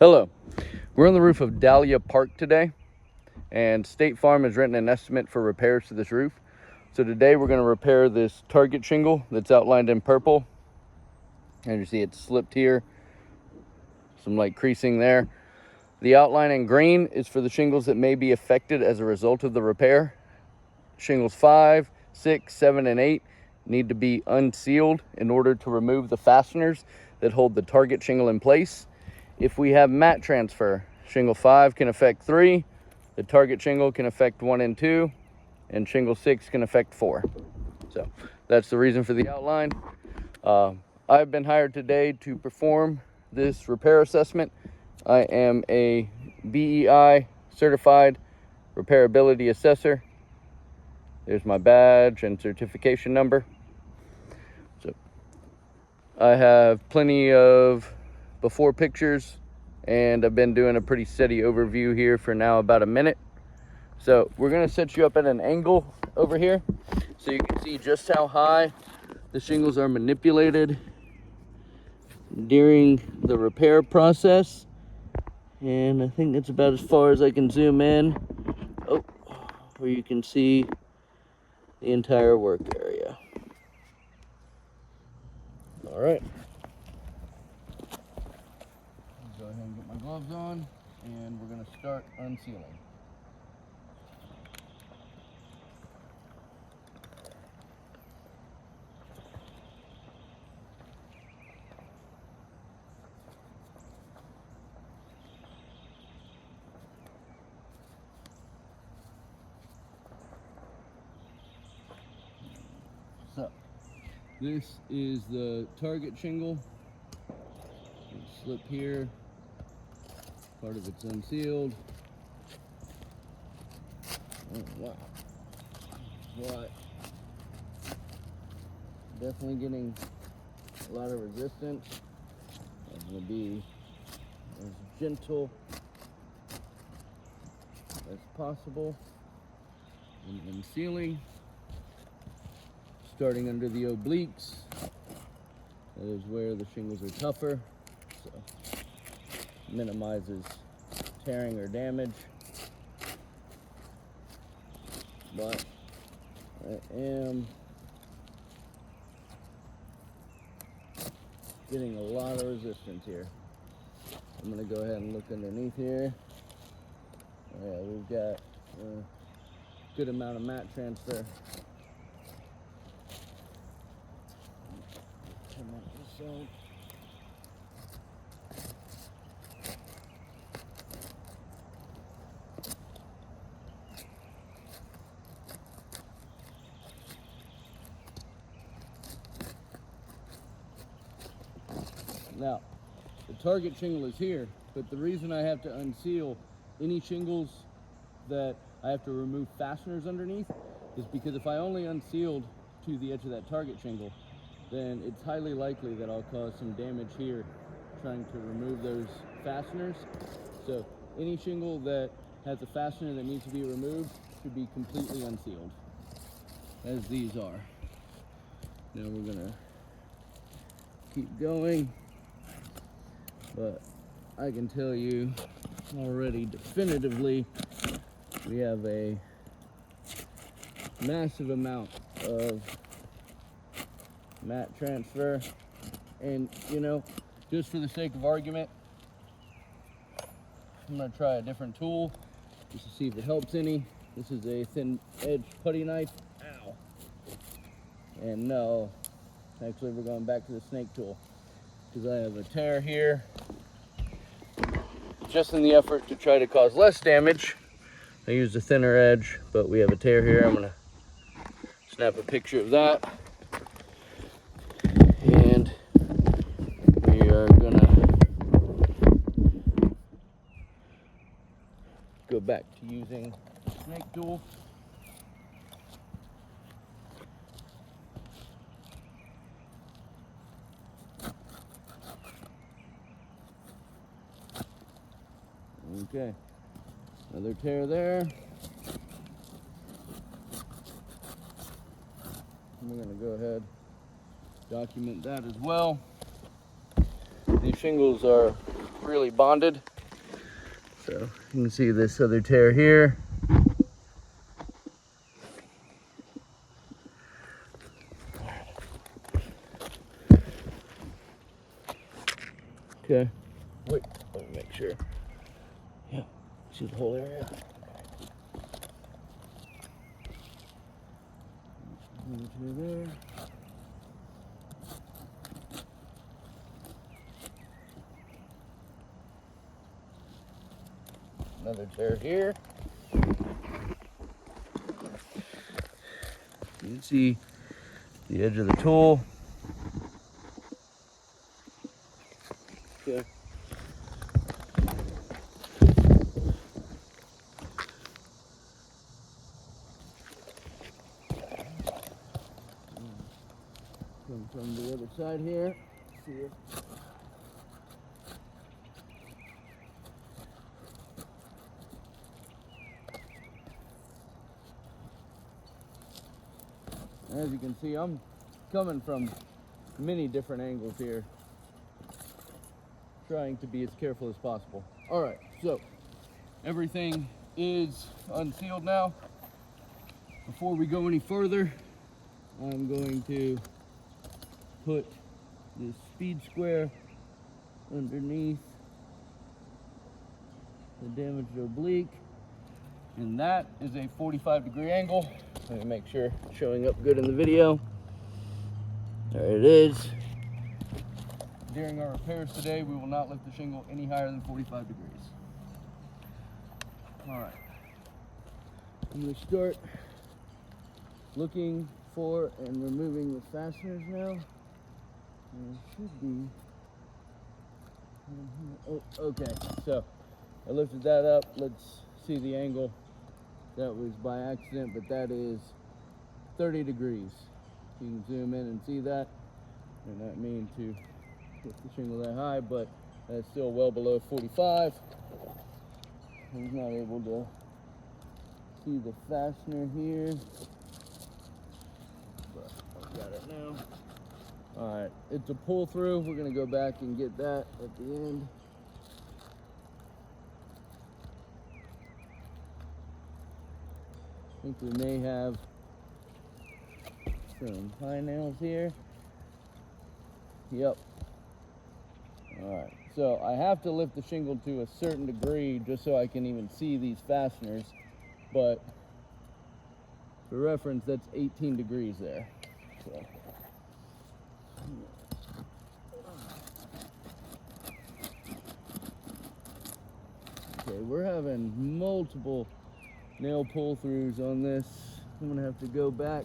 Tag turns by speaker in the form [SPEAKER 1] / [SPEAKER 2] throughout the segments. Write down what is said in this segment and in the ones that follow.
[SPEAKER 1] Hello, we're on the roof of Dahlia Park today, and State Farm has written an estimate for repairs to this roof. So today we're going to repair this target shingle that's outlined in purple. As you see, it's slipped here, some light creasing there. The outline in green is for the shingles that may be affected as a result of the repair. Shingles 5, 6, 7, and 8 need to be unsealed in order to remove the fasteners that hold the target shingle in place. If we have mat transfer, shingle 5 can affect 3, the target shingle can affect 1 and 2, and shingle 6 can affect 4. So that's the reason for the outline. I've been hired today to perform this repair assessment. I am a BEI certified repairability assessor. There's my badge and certification number. So I have plenty of before pictures, and I've been doing a pretty steady overview here for now about a minute. So we're going to set you up at an angle over here so you can see just how high the shingles are manipulated during the repair process. And I think that's about as far as I can zoom in, where you can see the entire work area. All right. Go ahead and get my gloves on, and we're going to start unsealing. So, this is the target shingle. Slip here, part of it's unsealed. Oh wow, but definitely getting a lot of resistance. I'm going to be as gentle as possible in unsealing, starting under the obliques. That is where the shingles are tougher, so minimizes tearing or damage. But I am getting a lot of resistance here. I'm going to go ahead and look underneath here. Yeah, we've got a good amount of mat transfer. Come on this side. Now, the target shingle is here, but the reason I have to unseal any shingles that I have to remove fasteners underneath is because if I only unsealed to the edge of that target shingle, then it's highly likely that I'll cause some damage here trying to remove those fasteners. So any shingle that has a fastener that needs to be removed should be completely unsealed, as these are. Now we're gonna keep going. But I can tell you already definitively we have a massive amount of mat transfer. And you know, just for the sake of argument, I'm going to try a different tool just to see if it helps any. This is a thin edge putty knife. Ow. And no, actually we're going back to the snake tool, because I have a tear here. Just in the effort to try to cause less damage, I used a thinner edge, but we have a tear here. I'm gonna snap a picture of that. And we are gonna go back to using the snake tool. Okay, another tear there. We're going to go ahead, document that as well. These shingles are really bonded, So you can see this other tear here. Okay. Wait, let me make sure. Yeah, see the whole area. There. Another tear here. You can see the edge of the tool. Okay. Come from the other side here. See it. As you can see, I'm coming from many different angles here, trying to be as careful as possible. All right, so everything is unsealed now. Before we go any further, I'm going to put this speed square underneath the damaged oblique, and that is a 45-degree angle. Let me make sure it's showing up good in the video. There it is. During our repairs today, we will not lift the shingle any higher than 45 degrees. All right, I'm going to start looking for and removing the fasteners now. And it should be, oh, okay, so I lifted that up. Let's see the angle. That was by accident, but that is 30 degrees. You can zoom in and see that. I not mean to get the shingle that high, but that's still well below 45. I was not able to see the fastener here, but I've got it now. All right, it's a pull through. We're gonna go back and get that at the end. I think we may have some high nails here. Yep. All right, so I have to lift the shingle to a certain degree just so I can even see these fasteners, but for reference, that's 18 degrees there. So. Okay, we're having multiple nail pull-throughs on this. I'm gonna have to go back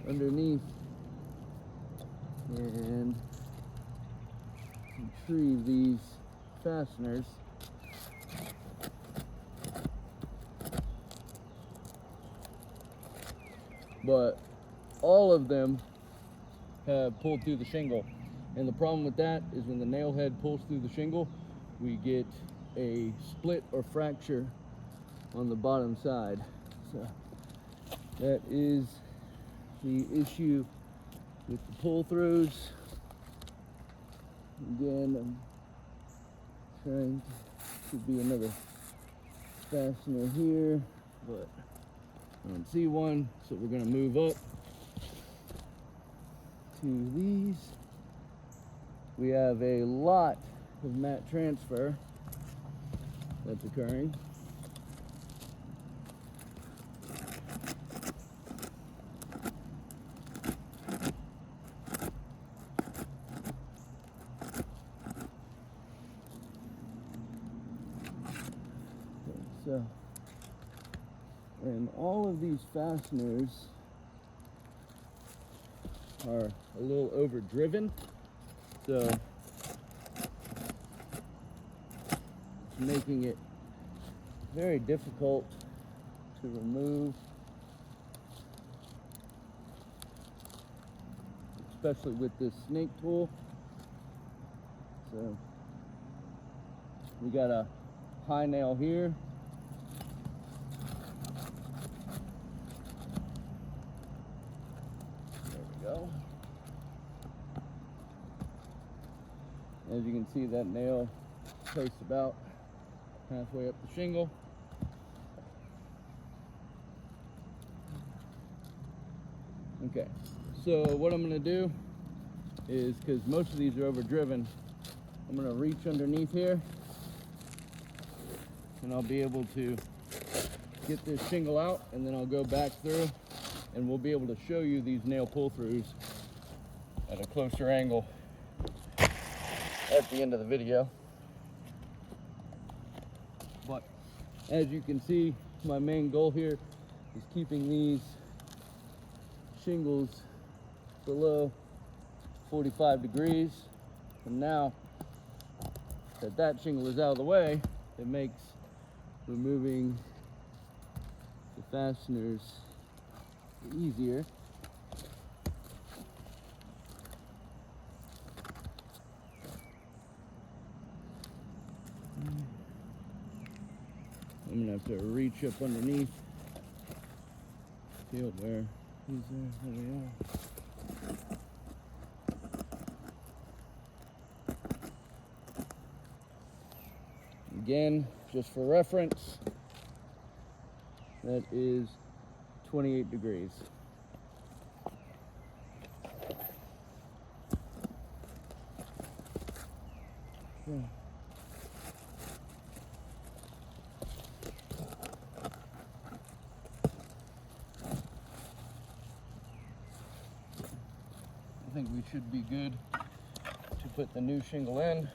[SPEAKER 1] underneath and retrieve these fasteners. But all of them have pulled through the shingle. And the problem with that is when the nail head pulls through the shingle, we get a split or fracture on the bottom side. So that is the issue with the pull-throughs. Again, I'm trying to be another fastener here, but I don't see one, so we're going to move up to these. We have a lot of mat transfer that's occurring. So, and all of these fasteners are a little overdriven, so it's making it very difficult to remove, especially with this snake tool. So we got a high nail here. There we go. As you can see, that nail posts about halfway up the shingle. Okay, so what I'm gonna do is, because most of these are overdriven, I'm gonna reach underneath here and I'll be able to get this shingle out, and then I'll go back through and we'll be able to show you these nail pull-throughs at a closer angle at the end of the video. But as you can see, my main goal here is keeping these shingles below 45 degrees. And now that that shingle is out of the way, it makes removing the fasteners easier. I'm gonna have to reach up underneath, feel where these are. There we are. Again, just for reference, that is 28 degrees. Okay. I think we should be good to put the new shingle in.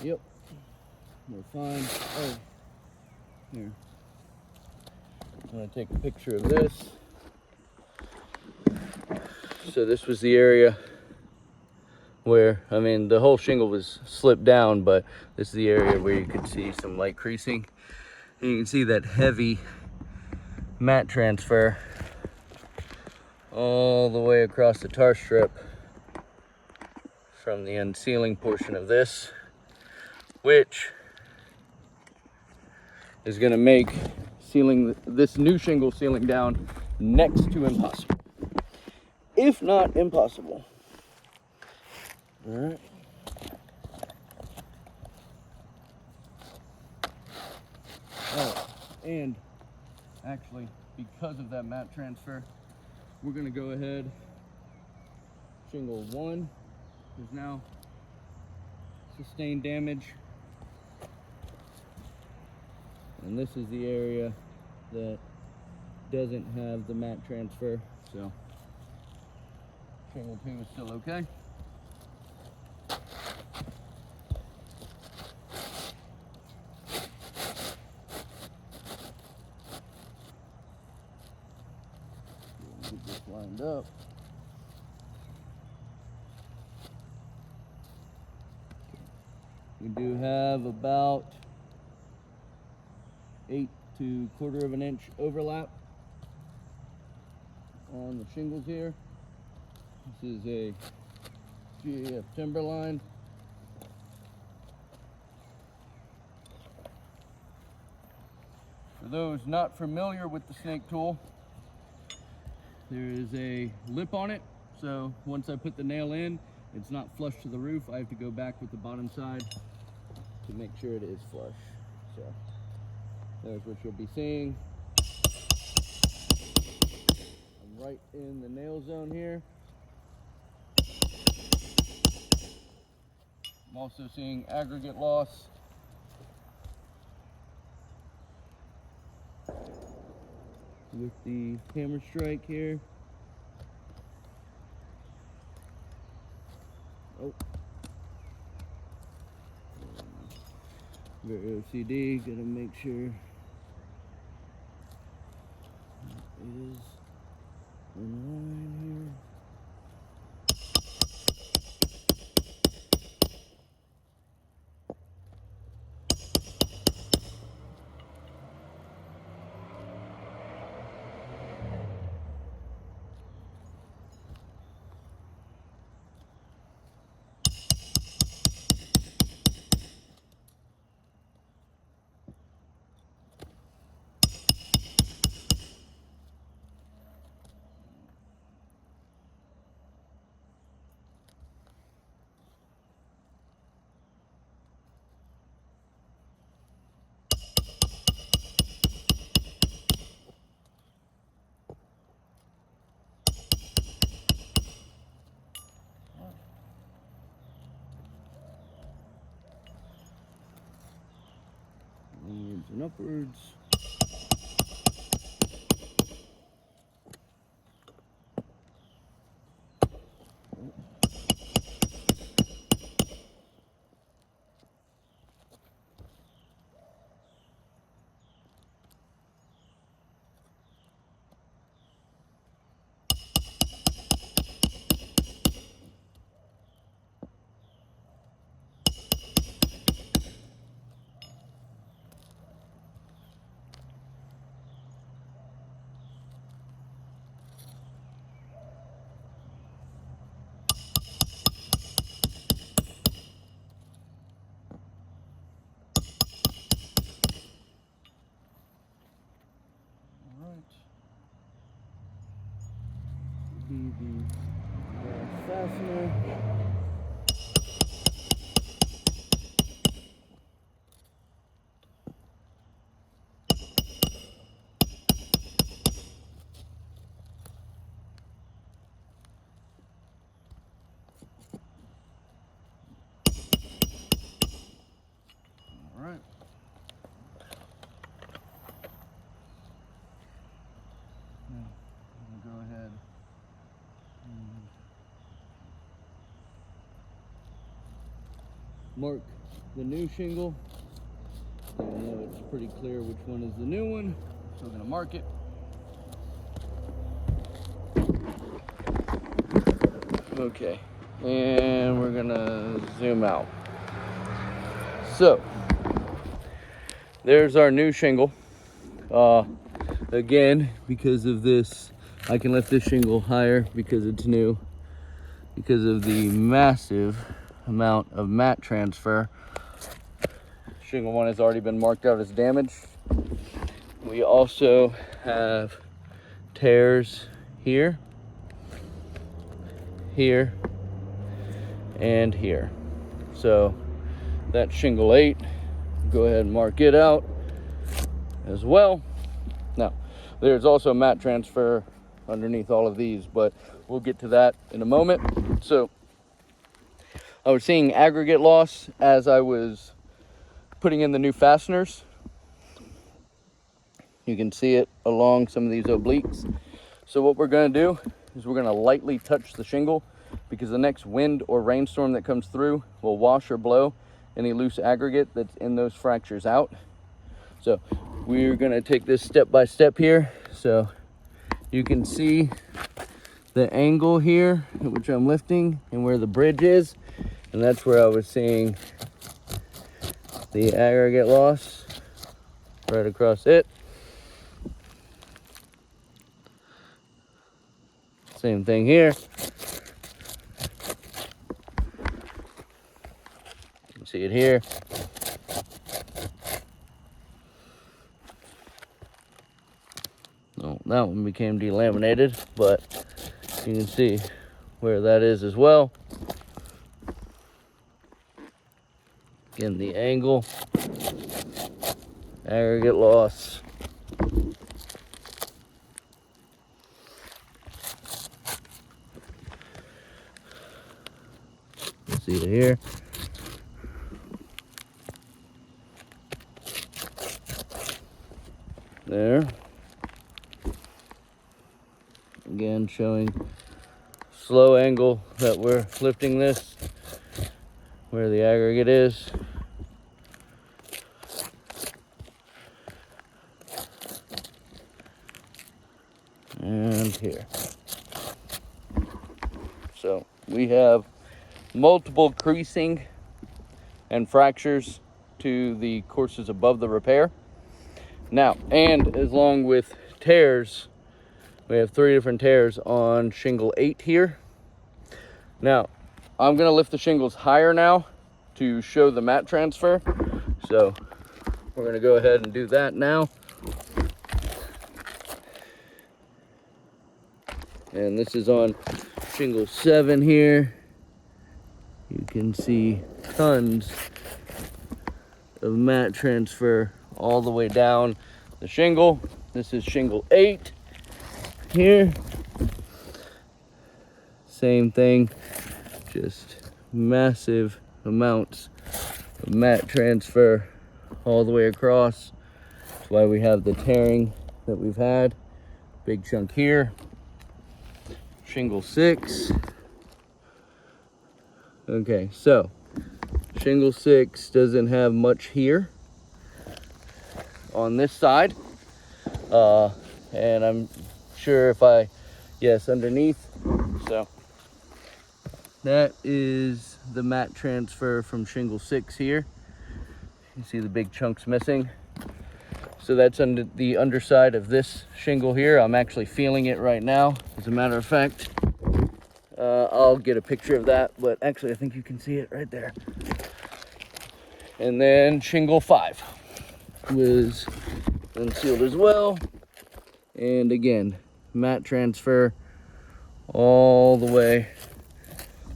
[SPEAKER 1] Yep, we're fine. Oh, here. I'm gonna take a picture of this. So this was the area where, I mean, the whole shingle was slipped down, but this is the area where you could see some light creasing. And you can see that heavy mat transfer all the way across the tar strip from the unsealing portion of this, which is going to make sealing this new shingle sealing down next to impossible, if not impossible. All right. Oh, and actually, because of that mat transfer, we're going to go ahead. Shingle 1 is now sustained damage, and this is the area that doesn't have the mat transfer, so shingle 2 is still okay. Get this lined up. We do have about 8 to 1/4 of an inch overlap on the shingles here. This is a GAF Timberline. For those not familiar with the snake tool, there is a lip on it, so once I put the nail in, it's not flush to the roof. I have to go back with the bottom side to make sure it is flush. So there's what you'll be seeing. I'm right in the nail zone here. I'm also seeing aggregate loss. With the hammer strike here. Oh. Very OCD, gotta make sure it is in line here. downwards and upwards. Be the fastener. All right. Now, I'm gonna go ahead and mark the new shingle. I know it's pretty clear which one is the new one, so I'm gonna mark it. Okay, and we're gonna zoom out. So, there's our new shingle. Again, because of this, I can lift this shingle higher because it's new, because of the massive amount of mat transfer. Shingle 1 has already been marked out as damaged. We also have tears here, here, and here. So that's shingle 8. Go ahead and mark it out as well. Now, there's also mat transfer underneath all of these, but we'll get to that in a moment. So I was seeing aggregate loss as I was putting in the new fasteners. You can see it along some of these obliques. So what we're going to do is we're going to lightly touch the shingle, because the next wind or rainstorm that comes through will wash or blow any loose aggregate that's in those fractures out. So we're going to take this step by step here. So you can see the angle here at which I'm lifting and where the bridge is, and that's where I was seeing the aggregate loss right across it. Same thing here. You can see it here. Oh, that one became delaminated, but you can see where that is as well. Again, the angle, aggregate loss. See it here. There. Again, showing slow angle that we're lifting this, where the aggregate is. And here. So we have multiple creasing and fractures to the courses above the repair. Now, and along with tears, we have 3 different tears on shingle 8 here. Now, I'm gonna lift the shingles higher now to show the mat transfer. So we're gonna go ahead and do that now. And this is on shingle 7 here. You can see tons of mat transfer all the way down the shingle. This is shingle 8 here. Same thing, just massive amounts of mat transfer all the way across. why we have the tearing that we've had. Big chunk here. Shingle 6. Okay, so shingle 6 doesn't have much here on this side. And I'm sure if yes, underneath. So that is the mat transfer from shingle 6 here. You see the big chunks missing. So that's under the underside of this shingle here. I'm actually feeling it right now, as a matter of fact. I'll get a picture of that, but actually I think you can see it right there. And then shingle 5 was unsealed as well. And again, mat transfer all the way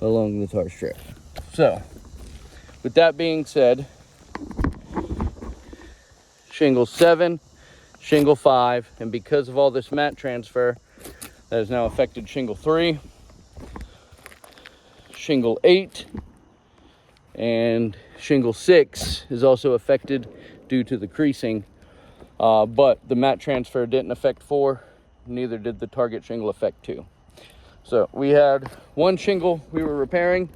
[SPEAKER 1] along the tar strip. So with that being said, shingle 7, shingle 5, and because of all this mat transfer that has now affected shingle 3, shingle 8, and shingle 6 is also affected due to the creasing, but the mat transfer didn't affect 4, neither did the target shingle affect 2. So we had one shingle we were repairing.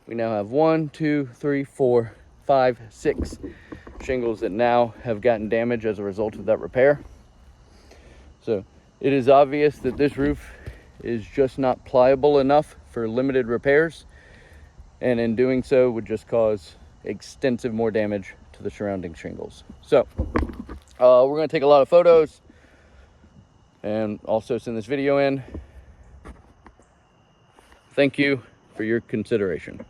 [SPEAKER 1] We now have 1, 2, 3, 4, 5, 6 shingles that now have gotten damage as a result of that repair. So it is obvious that this roof is just not pliable enough for limited repairs, and in doing so would just cause extensive more damage to the surrounding shingles. So we're going to take a lot of photos and also send this video in. Thank you for your consideration.